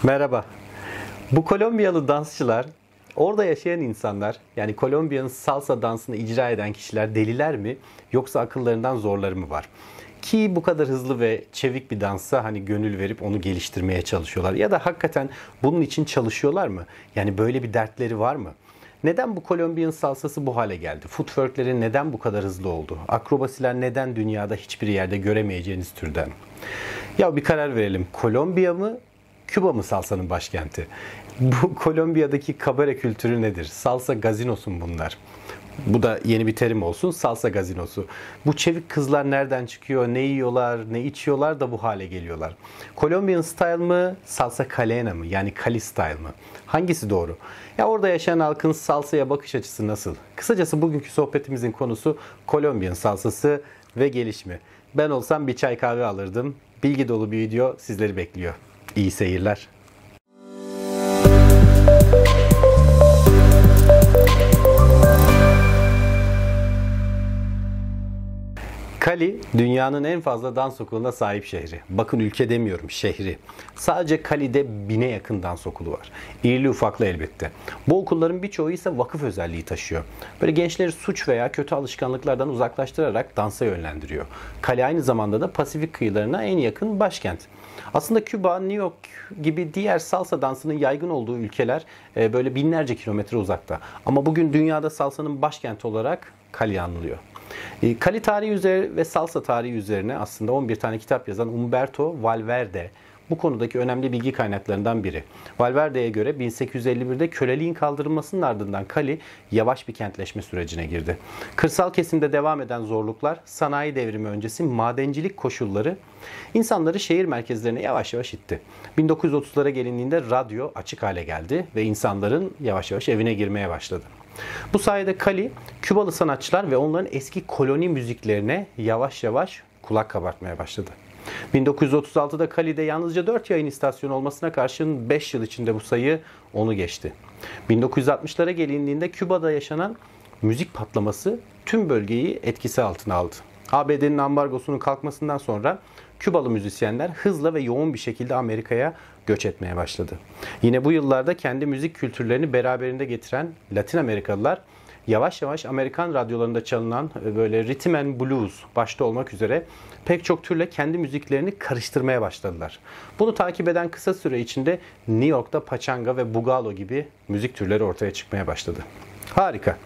Merhaba. Bu Kolombiyalı dansçılar, orada yaşayan insanlar, yani Kolombiya'nın salsa dansını icra eden kişiler deliler mi yoksa akıllarından zorları mı var? Ki bu kadar hızlı ve çevik bir dansa hani gönül verip onu geliştirmeye çalışıyorlar. Ya da hakikaten bunun için çalışıyorlar mı? Yani böyle bir dertleri var mı? Neden bu Kolombiyan salsası bu hale geldi? Footwork'leri neden bu kadar hızlı oldu? Akrobasiler neden dünyada hiçbir yerde göremeyeceğiniz türden? Ya bir karar verelim. Kolombiya mı, Küba mı salsanın başkenti? Bu Kolombiya'daki kabare kültürü nedir? Salsa gazinosu mu bunlar? Bu da yeni bir terim olsun. Salsa gazinosu. Bu çevik kızlar nereden çıkıyor? Ne yiyorlar? Ne içiyorlar da bu hale geliyorlar? Colombian style mı? Salsa calena mı? Yani Cali style mı? Hangisi doğru? Ya orada yaşayan halkın salsaya bakış açısı nasıl? Kısacası bugünkü sohbetimizin konusu Kolombiyan salsası ve gelişimi. Ben olsam bir çay kahve alırdım. Bilgi dolu bir video sizleri bekliyor. İyi seyirler. Cali, dünyanın en fazla dans okuluna sahip şehri. Bakın ülke demiyorum, şehri. Sadece Cali'de 1000'e yakın dans okulu var. İrili ufaklı elbette. Bu okulların birçoğu ise vakıf özelliği taşıyor. Böyle gençleri suç veya kötü alışkanlıklardan uzaklaştırarak dansa yönlendiriyor. Cali aynı zamanda da Pasifik kıyılarına en yakın başkent. Aslında Küba, New York gibi diğer salsa dansının yaygın olduğu ülkeler böyle binlerce kilometre uzakta. Ama bugün dünyada salsanın başkenti olarak Cali anılıyor. Cali tarihi üzerine ve salsa tarihi üzerine aslında 11 tane kitap yazan Humberto Valverde bu konudaki önemli bilgi kaynaklarından biri. Valverde'ye göre 1851'de köleliğin kaldırılmasının ardından Cali yavaş bir kentleşme sürecine girdi. Kırsal kesimde devam eden zorluklar, sanayi devrimi öncesi madencilik koşulları insanları şehir merkezlerine yavaş yavaş itti. 1930'lara gelindiğinde radyo açık hale geldi ve insanların yavaş yavaş evine girmeye başladı. Bu sayede Cali, Kübalı sanatçılar ve onların eski koloni müziklerine yavaş yavaş kulak kabartmaya başladı. 1936'da Cali'de yalnızca 4 yayın istasyonu olmasına karşın 5 yıl içinde bu sayı onu geçti. 1960'lara gelindiğinde Küba'da yaşanan müzik patlaması tüm bölgeyi etkisi altına aldı. ABD'nin ambargosunun kalkmasından sonra Kübalı müzisyenler hızla ve yoğun bir şekilde Amerika'ya göç etmeye başladı. Yine bu yıllarda kendi müzik kültürlerini beraberinde getiren Latin Amerikalılar yavaş yavaş Amerikan radyolarında çalınan böyle rhythm and blues başta olmak üzere pek çok türle kendi müziklerini karıştırmaya başladılar. Bunu takip eden kısa süre içinde New York'ta pachanga ve bugalo gibi müzik türleri ortaya çıkmaya başladı. Harika.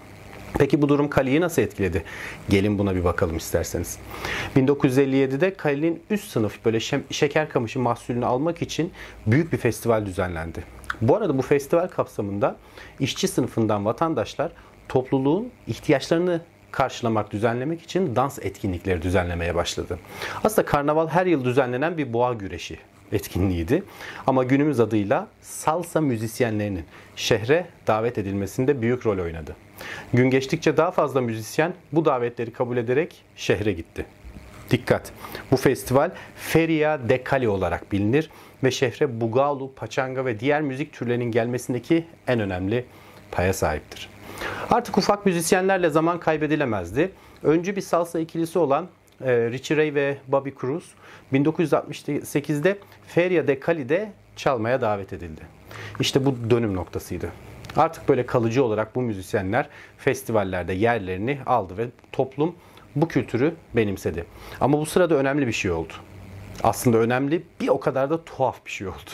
Peki bu durum Cali'yi nasıl etkiledi? Gelin buna bir bakalım isterseniz. 1957'de Cali'nin üst sınıf böyle şeker kamışı mahsulünü almak için büyük bir festival düzenlendi. Bu arada bu festival kapsamında işçi sınıfından vatandaşlar topluluğun ihtiyaçlarını düzenlemek için dans etkinlikleri düzenlemeye başladı. Aslında karnaval her yıl düzenlenen bir boğa güreşi etkinliğiydi. Ama günümüz adıyla salsa müzisyenlerinin şehre davet edilmesinde büyük rol oynadı. Gün geçtikçe daha fazla müzisyen bu davetleri kabul ederek şehre gitti. Dikkat! Bu festival Feria de Cali olarak bilinir ve şehre bugalu, pachanga ve diğer müzik türlerinin gelmesindeki en önemli paya sahiptir. Artık ufak müzisyenlerle zaman kaybedilemezdi. Öncü bir salsa ikilisi olan Richie Ray ve Bobby Cruz 1968'de Feria de Cali'de çalmaya davet edildi. İşte bu dönüm noktasıydı. Artık böyle kalıcı olarak bu müzisyenler festivallerde yerlerini aldı ve toplum bu kültürü benimsedi. Ama bu sırada önemli bir şey oldu. Aslında önemli, bir o kadar da tuhaf bir şey oldu.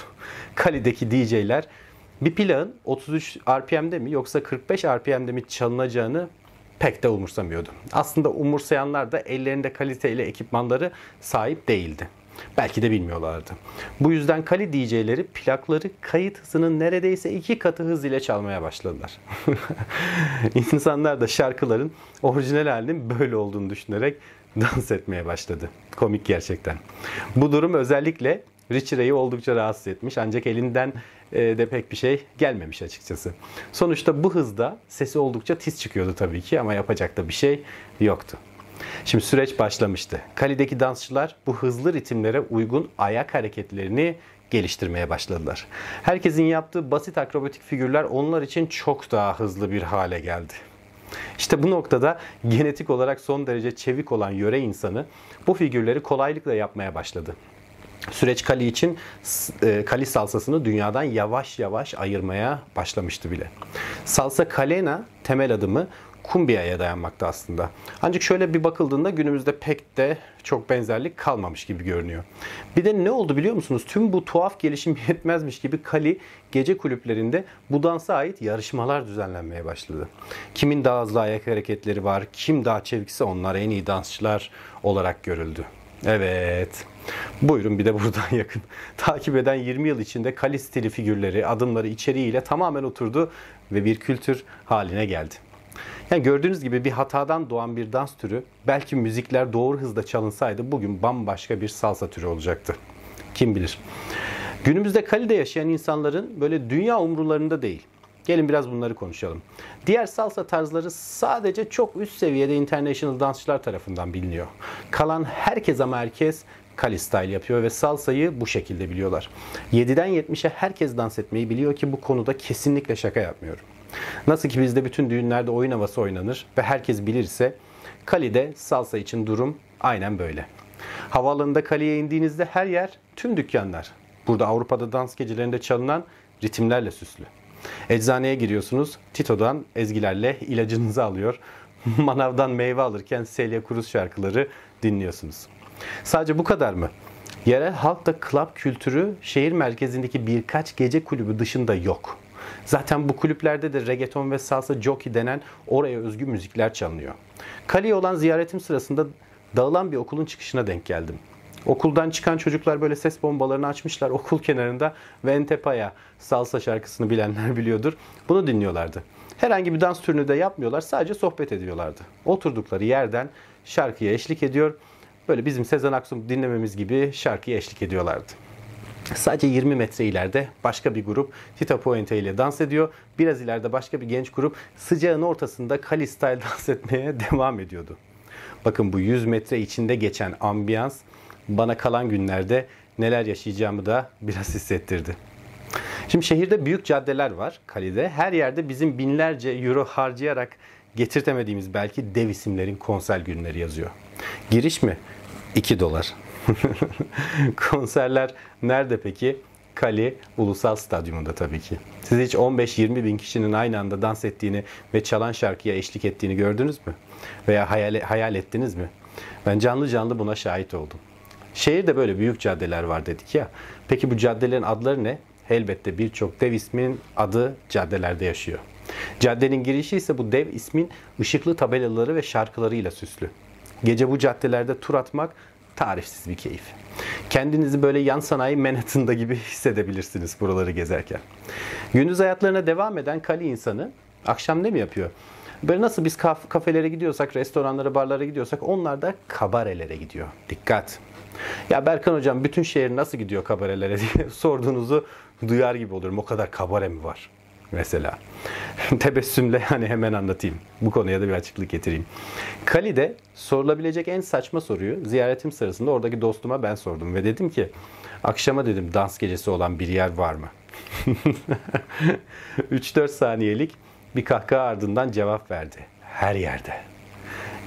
Cali'deki DJ'ler bir plağın 33 RPM'de mi yoksa 45 RPM'de mi çalınacağını pek de umursamıyordu. Aslında umursayanlar da ellerinde kaliteyle ekipmanları sahip değildi. Belki de bilmiyorlardı. Bu yüzden Cali DJ'leri plakları kayıt hızının neredeyse 2 katı hız ile çalmaya başladılar. İnsanlar da şarkıların orijinal halinin böyle olduğunu düşünerek dans etmeye başladı. Komik gerçekten. Bu durum özellikle Richie Ray'i oldukça rahatsız etmiş ancak elinden de pek bir şey gelmemiş açıkçası. Sonuçta bu hızda sesi oldukça tiz çıkıyordu tabii ki ama yapacak da bir şey yoktu. Şimdi süreç başlamıştı. Cali'deki dansçılar bu hızlı ritimlere uygun ayak hareketlerini geliştirmeye başladılar. Herkesin yaptığı basit akrobatik figürler onlar için çok daha hızlı bir hale geldi. İşte bu noktada genetik olarak son derece çevik olan yöre insanı bu figürleri kolaylıkla yapmaya başladı. Süreç Kali için Kali salsasını dünyadan yavaş yavaş ayırmaya başlamıştı bile. Salsa Kalena temel adımı Cumbia'ya dayanmakta aslında. Ancak şöyle bir bakıldığında günümüzde pek de çok benzerlik kalmamış gibi görünüyor. Bir de ne oldu biliyor musunuz? Tüm bu tuhaf gelişim yetmezmiş gibi Kali gece kulüplerinde bu dansa ait yarışmalar düzenlenmeye başladı. Kimin daha hızlı ayak hareketleri var, kim daha çevikse onlar en iyi dansçılar olarak görüldü. Evet. Buyurun bir de buradan yakın. Takip eden 20 yıl içinde Kali stili figürleri, adımları, içeriğiyle tamamen oturdu ve bir kültür haline geldi. Yani gördüğünüz gibi bir hatadan doğan bir dans türü belki müzikler doğru hızda çalınsaydı bugün bambaşka bir salsa türü olacaktı. Kim bilir. Günümüzde Kali'de yaşayan insanların böyle dünya umrularında değil. Gelin biraz bunları konuşalım. Diğer salsa tarzları sadece çok üst seviyede international dansçılar tarafından biliniyor. Kalan herkes ama herkes Kali style yapıyor ve salsayı bu şekilde biliyorlar. 7'den 70'e herkes dans etmeyi biliyor ki bu konuda kesinlikle şaka yapmıyorum. Nasıl ki bizde bütün düğünlerde oyun havası oynanır ve herkes bilirse Kali'de salsa için durum aynen böyle. Havaalanında Kali'ye indiğinizde her yer, tüm dükkanlar. Burada Avrupa'da dans gecelerinde çalınan ritimlerle süslü. Eczaneye giriyorsunuz, Tito'dan ezgilerle ilacınızı alıyor. Manavdan meyve alırken Celia Cruz şarkıları dinliyorsunuz. Sadece bu kadar mı? Yerel halkta club kültürü şehir merkezindeki birkaç gece kulübü dışında yok. Zaten bu kulüplerde de reggaeton ve salsa jockey denen oraya özgü müzikler çalınıyor. Kali'ye olan ziyaretim sırasında dağılan bir okulun çıkışına denk geldim. Okuldan çıkan çocuklar böyle ses bombalarını açmışlar okul kenarında ve Entepaya salsa şarkısını bilenler biliyordur. Bunu dinliyorlardı. Herhangi bir dans türünü de yapmıyorlar, sadece sohbet ediyorlardı. Oturdukları yerden şarkıya eşlik ediyor. Böyle bizim Sezen Aksu dinlememiz gibi şarkıya eşlik ediyorlardı. Sadece 20 metre ileride başka bir grup Tito Puente ile dans ediyor. Biraz ileride başka bir genç grup sıcağın ortasında Kali style dans etmeye devam ediyordu. Bakın bu 100 metre içinde geçen ambiyans bana kalan günlerde neler yaşayacağımı da biraz hissettirdi. Şimdi şehirde büyük caddeler var Kali'de. Her yerde bizim binlerce euro harcayarak getirtemediğimiz belki dev isimlerin konser günleri yazıyor. Giriş mi? $2. Konserler nerede peki? Kali Ulusal Stadyumunda tabii ki. Siz hiç 15-20 bin kişinin aynı anda dans ettiğini ve çalan şarkıya eşlik ettiğini gördünüz mü? Veya hayal ettiniz mi? Ben canlı canlı buna şahit oldum. Şehirde böyle büyük caddeler var dedik ya. Peki bu caddelerin adları ne? Elbette birçok dev ismin adı caddelerde yaşıyor. Caddenin girişi ise bu dev ismin ışıklı tabelaları ve şarkılarıyla süslü. Gece bu caddelerde tur atmak tarifsiz bir keyif. Kendinizi böyle yan sanayi Manhattan'da gibi hissedebilirsiniz buraları gezerken. Gündüz hayatlarına devam eden Kali insanı akşam ne mi yapıyor? Böyle nasıl biz kafelere gidiyorsak, restoranlara, barlara gidiyorsak onlar da kabarelere gidiyor. Dikkat! Ya Berkan hocam bütün şehir nasıl gidiyor kabarelere diye sorduğunuzu duyar gibi olurum. O kadar kabare mi var? Mesela. Tebessümle hani hemen anlatayım. Bu konuya da bir açıklık getireyim. Kali'de sorulabilecek en saçma soruyu ziyaretim sırasında oradaki dostuma ben sordum. Ve dedim ki akşama dedim dans gecesi olan bir yer var mı? 3-4 saniyelik bir kahkaha ardından cevap verdi. Her yerde.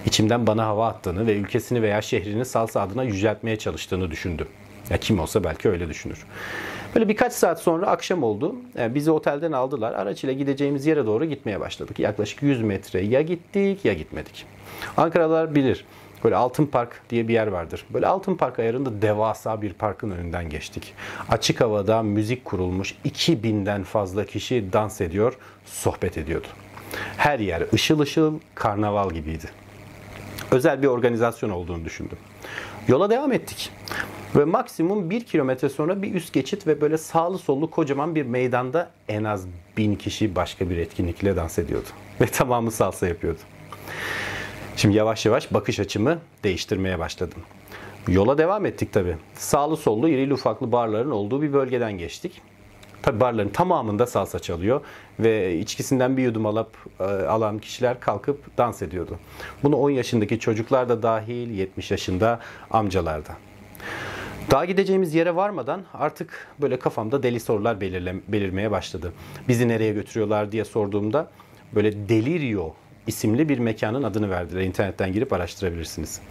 İçimden bana hava attığını ve ülkesini veya şehrini salsa adına yüceltmeye çalıştığını düşündüm. Ya kim olsa belki öyle düşünür. Böyle birkaç saat sonra akşam oldu. Bizi otelden aldılar. Araç ile gideceğimiz yere doğru gitmeye başladık. Yaklaşık 100 metre ya gittik ya gitmedik. Ankaralılar bilir. Böyle Altın Park diye bir yer vardır. Böyle Altın Park ayarında devasa bir parkın önünden geçtik. Açık havada müzik kurulmuş 2000'den fazla kişi dans ediyor, sohbet ediyordu. Her yer ışıl ışıl karnaval gibiydi. Özel bir organizasyon olduğunu düşündüm. Yola devam ettik. Ve maksimum 1 kilometre sonra bir üst geçit ve böyle sağlı sollu kocaman bir meydanda en az 1000 kişi başka bir etkinlikle dans ediyordu. Ve tamamı salsa yapıyordu. Şimdi yavaş yavaş bakış açımı değiştirmeye başladım. Yola devam ettik tabii. Sağlı sollu irili ufaklı barların olduğu bir bölgeden geçtik. Tabii barların tamamında salsa çalıyor ve içkisinden bir yudum alan kişiler kalkıp dans ediyordu. Bunu 10 yaşındaki çocuklar da dahil, 70 yaşında amcalar da. Daha gideceğimiz yere varmadan artık böyle kafamda deli sorular belirmeye başladı. Bizi nereye götürüyorlar diye sorduğumda böyle Delirio isimli bir mekanın adını verdiler. İnternetten girip araştırabilirsiniz.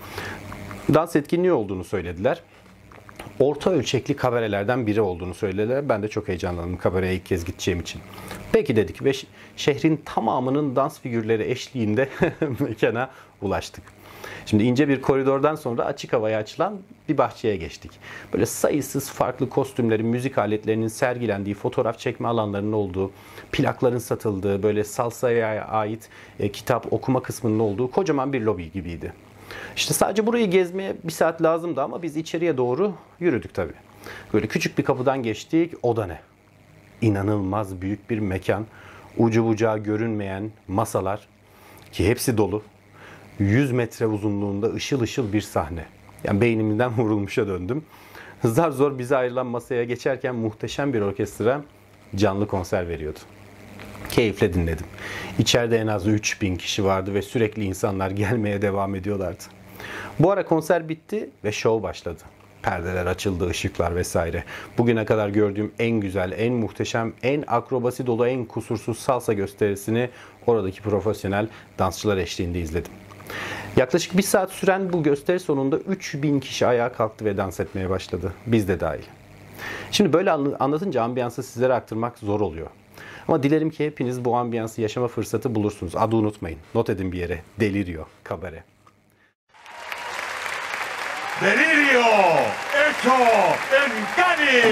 Dans etkinliği olduğunu söylediler. orta ölçekli kabarelerden biri olduğunu söylediler. Ben de çok heyecanlandım kabareye ilk kez gideceğim için. Peki dedik ve şehrin tamamının dans figürleri eşliğinde mekana ulaştık. Şimdi ince bir koridordan sonra açık havaya açılan bir bahçeye geçtik. Böyle sayısız farklı kostümlerin, müzik aletlerinin sergilendiği, fotoğraf çekme alanlarının olduğu, plakların satıldığı, böyle salsaya ait kitap okuma kısmının olduğu kocaman bir lobi gibiydi. İşte sadece burayı gezmeye bir saat lazımdı ama biz içeriye doğru yürüdük tabii. Böyle küçük bir kapıdan geçtik. O da ne? İnanılmaz büyük bir mekan. Ucu bucağı görünmeyen masalar ki hepsi dolu. 100 metre uzunluğunda ışıl ışıl bir sahne. Yani beynimden vurulmuşa döndüm. Zar zor bize ayrılan masaya geçerken muhteşem bir orkestra canlı konser veriyordu. Keyifle dinledim. İçeride en az 3000 kişi vardı ve sürekli insanlar gelmeye devam ediyorlardı. Bu ara konser bitti ve şov başladı. Perdeler açıldı, ışıklar vesaire. Bugüne kadar gördüğüm en güzel, en muhteşem, en akrobasi dolu, en kusursuz salsa gösterisini oradaki profesyonel dansçılar eşliğinde izledim. Yaklaşık bir saat süren bu gösteri sonunda 3000 kişi ayağa kalktı ve dans etmeye başladı. Biz de dahil. Şimdi böyle anlatınca ambiyansı sizlere aktarmak zor oluyor. Ama dilerim ki hepiniz bu ambiyansı yaşama fırsatı bulursunuz. Adı unutmayın. Not edin bir yere. Delirio Kabare. Delirio hecho en Cali.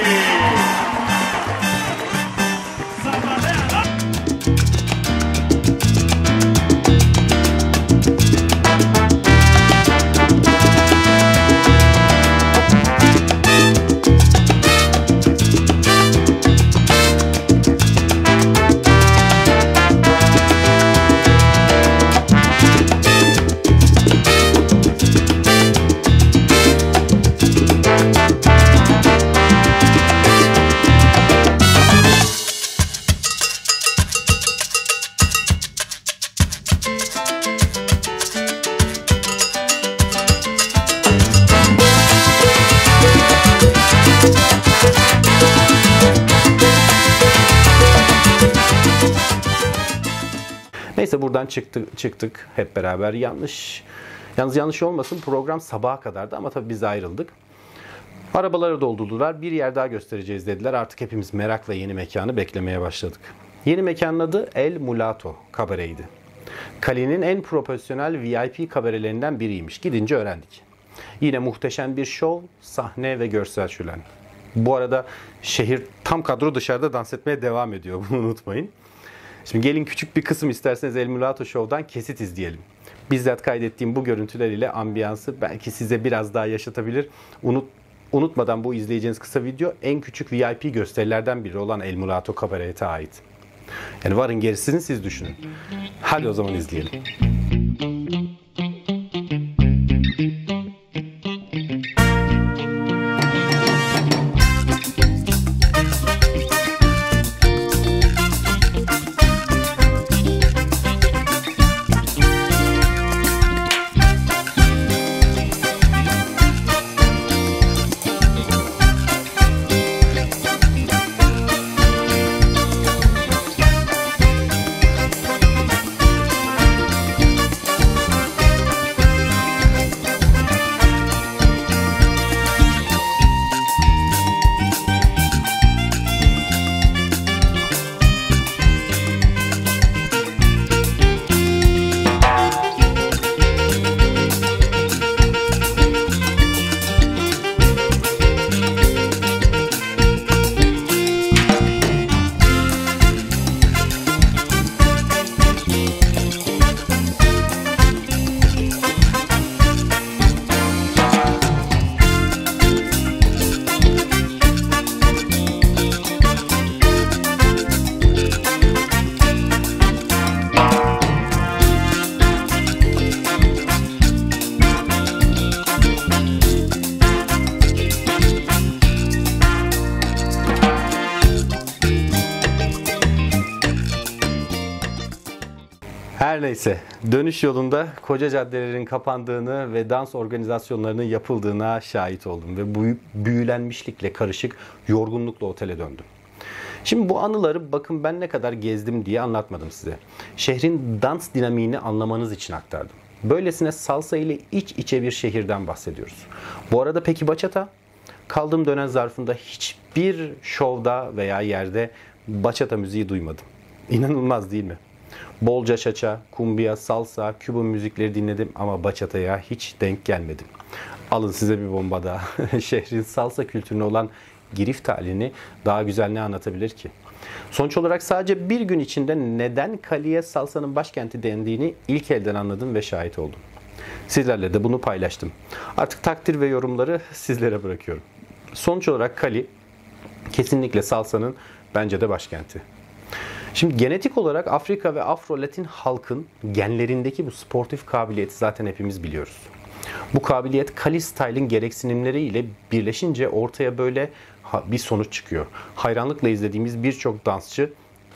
Neyse buradan çıktık hep beraber. Yalnız yanlış olmasın, program sabaha kadardı ama tabii biz ayrıldık. Arabaları doldurdular. Bir yer daha göstereceğiz dediler. Artık hepimiz merakla yeni mekanı beklemeye başladık. Yeni mekanın adı El Mulato Kabare'ydi. Cali'nin en profesyonel VIP kabarelerinden biriymiş. Gidince öğrendik. Yine muhteşem bir şov, sahne ve görsel şölen. Bu arada şehir tam kadro dışarıda dans etmeye devam ediyor. Bunu unutmayın. Şimdi gelin küçük bir kısım isterseniz El Mulato Show'dan kesit izleyelim. Bizzat kaydettiğim bu görüntüler ile ambiyansı belki size biraz daha yaşatabilir. Unutmadan bu izleyeceğiniz kısa video en küçük VIP gösterilerden biri olan El Mulato Kabaret'e ait. Yani varın gerisini siz düşünün. Hadi o zaman izleyelim. Her neyse, dönüş yolunda koca caddelerin kapandığını ve dans organizasyonlarının yapıldığına şahit oldum ve bu büyülenmişlikle karışık yorgunlukla otele döndüm. Şimdi bu anıları bakın ben ne kadar gezdim diye anlatmadım size. Şehrin dans dinamiğini anlamanız için aktardım. Böylesine salsa ile iç içe bir şehirden bahsediyoruz. Bu arada peki bachata? Kaldığım dönem zarfında hiçbir şovda veya yerde bachata müziği duymadım. İnanılmaz değil mi? Bolca şaça, kumbia, salsa, Küba müzikleri dinledim ama bachata'ya hiç denk gelmedim. Alın size bir bomba daha. Şehrin salsa kültürüne olan girift halini daha güzel ne anlatabilir ki? Sonuç olarak sadece bir gün içinde neden Cali'ye salsanın başkenti dendiğini ilk elden anladım ve şahit oldum. Sizlerle de bunu paylaştım. Artık takdir ve yorumları sizlere bırakıyorum. Sonuç olarak Cali kesinlikle salsanın bence de başkenti. Şimdi genetik olarak Afrika ve Afro-Latin halkın genlerindeki bu sportif kabiliyeti zaten hepimiz biliyoruz. Bu kabiliyet Cali Style'in gereksinimleriyle birleşince ortaya böyle bir sonuç çıkıyor. Hayranlıkla izlediğimiz birçok dansçı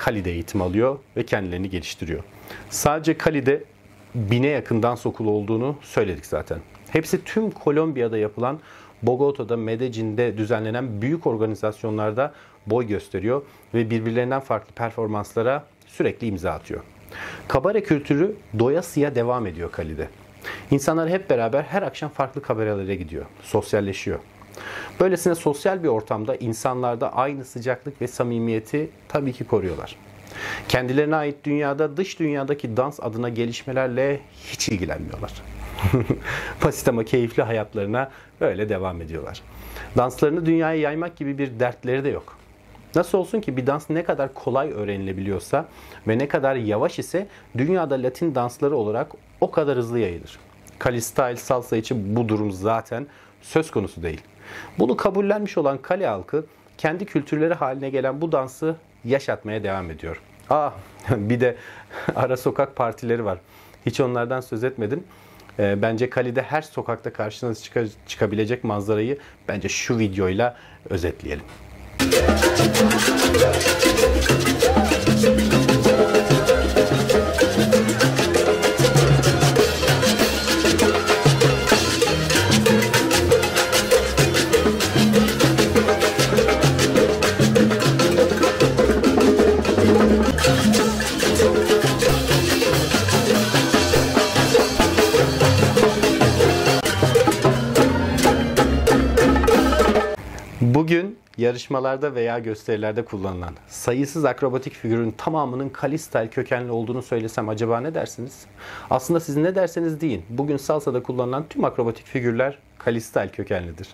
Cali'de eğitim alıyor ve kendilerini geliştiriyor. Sadece Cali'de 1000'e yakın dans okulu olduğunu söyledik zaten. Hepsi tüm Kolombiya'da yapılan, Bogota'da, Medellin'de düzenlenen büyük organizasyonlarda boy gösteriyor ve birbirlerinden farklı performanslara sürekli imza atıyor. Kabare kültürü doyasıya devam ediyor Cali'de. İnsanlar hep beraber her akşam farklı kabarelere gidiyor, sosyalleşiyor. Böylesine sosyal bir ortamda insanlarda aynı sıcaklık ve samimiyeti tabii ki koruyorlar. Kendilerine ait dünyada dış dünyadaki dans adına gelişmelerle hiç ilgilenmiyorlar. Basit ama keyifli hayatlarına böyle devam ediyorlar. Danslarını dünyaya yaymak gibi bir dertleri de yok. Nasıl olsun ki bir dans ne kadar kolay öğrenilebiliyorsa ve ne kadar yavaş ise dünyada Latin dansları olarak o kadar hızlı yayılır. Cali Style salsa için bu durum zaten söz konusu değil. Bunu kabullenmiş olan Cali halkı kendi kültürleri haline gelen bu dansı yaşatmaya devam ediyor. Bir de ara sokak partileri var. Hiç onlardan söz etmedim. Bence Cali'de her sokakta karşınıza çıkabilecek manzarayı bence şu videoyla özetleyelim. Bugün yarışmalarda veya gösterilerde kullanılan sayısız akrobatik figürün tamamının Cali Style kökenli olduğunu söylesem acaba ne dersiniz? Aslında siz ne derseniz deyin. Bugün salsada kullanılan tüm akrobatik figürler Cali Style kökenlidir.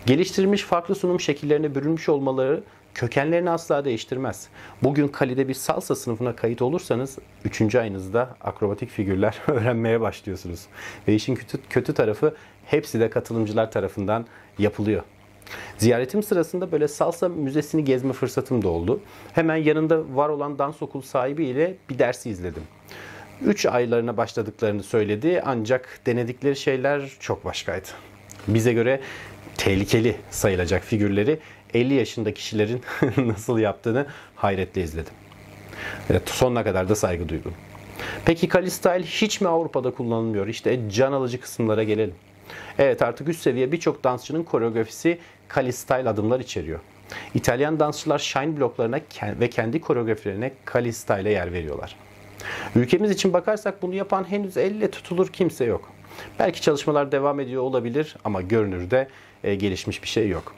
Geliştirilmiş farklı sunum şekillerine bürünmüş olmaları kökenlerini asla değiştirmez. Bugün Cali'de bir salsa sınıfına kayıt olursanız 3. ayınızda akrobatik figürler öğrenmeye başlıyorsunuz. Ve işin kötü tarafı hepsi de katılımcılar tarafından yapılıyor. Ziyaretim sırasında böyle salsa müzesini gezme fırsatım da oldu. Hemen yanında var olan dans okulu sahibiyle bir dersi izledim. 3 aylarına başladıklarını söyledi ancak denedikleri şeyler çok başkaydı. Bize göre tehlikeli sayılacak figürleri 50 yaşında kişilerin nasıl yaptığını hayretle izledim. Evet, sonuna kadar da saygı duydum. Peki Cali Style hiç mi Avrupa'da kullanılmıyor? İşte can alıcı kısımlara gelelim. Evet, artık üst seviye birçok dansçının koreografisi Cali Style adımlar içeriyor. İtalyan dansçılar Shine bloklarına ve kendi koreografilerine Cali Style'e yer veriyorlar. Ülkemiz için bakarsak bunu yapan henüz elle tutulur kimse yok. Belki çalışmalar devam ediyor olabilir ama görünürde gelişmiş bir şey yok.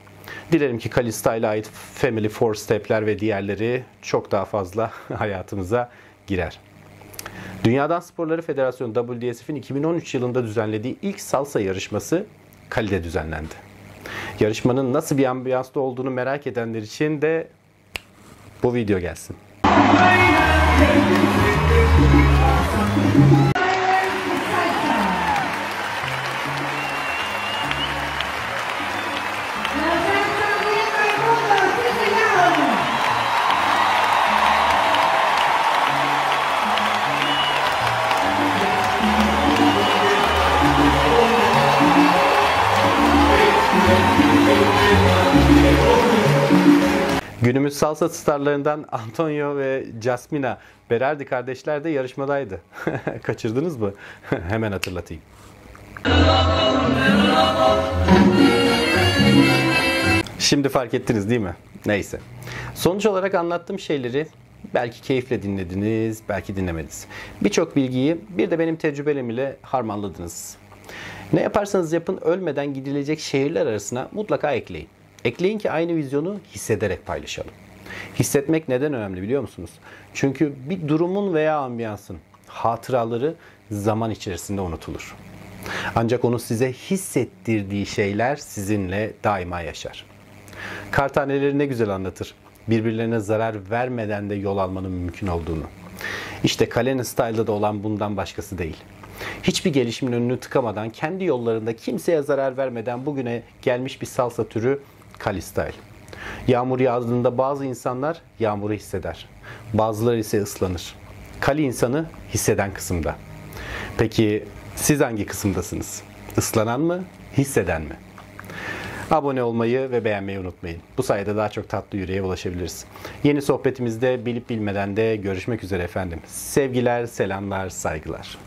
Dilerim ki Cali Style'a ait Family Four Step'ler ve diğerleri çok daha fazla hayatımıza girer. Dünya Dans Sporları Federasyonu WDSF'in 2013 yılında düzenlediği ilk salsa yarışması Cali'de düzenlendi. Yarışmanın nasıl bir ambiyansta olduğunu merak edenler için de bu video gelsin. Günümüz salsa starlarından Antonio ve Jasmina Berardi kardeşler de yarışmadaydı. Kaçırdınız mı? Hemen hatırlatayım. Şimdi fark ettiniz değil mi? Neyse. Sonuç olarak anlattığım şeyleri belki keyifle dinlediniz, belki dinlemediniz. Birçok bilgiyi bir de benim tecrübelerim ile harmanladınız. Ne yaparsanız yapın ölmeden gidilecek şehirler arasına mutlaka ekleyin. Ekleyin ki aynı vizyonu hissederek paylaşalım. Hissetmek neden önemli biliyor musunuz? Çünkü bir durumun veya ambiyansın hatıraları zaman içerisinde unutulur. Ancak onu size hissettirdiği şeyler sizinle daima yaşar. Kar taneleri ne güzel anlatır. Birbirlerine zarar vermeden de yol almanın mümkün olduğunu. İşte Kaleni Style'da da olan bundan başkası değil. Hiçbir gelişimin önünü tıkamadan, kendi yollarında kimseye zarar vermeden bugüne gelmiş bir salsa türü Kali Style. Yağmur yağdığında bazı insanlar yağmuru hisseder. Bazıları ise ıslanır. Kali insanı hisseden kısımda. Peki siz hangi kısımdasınız? Islanan mı, hisseden mi? Abone olmayı ve beğenmeyi unutmayın. Bu sayede daha çok tatlı yüreğe ulaşabiliriz. Yeni sohbetimizde bilip bilmeden de görüşmek üzere efendim. Sevgiler, selamlar, saygılar.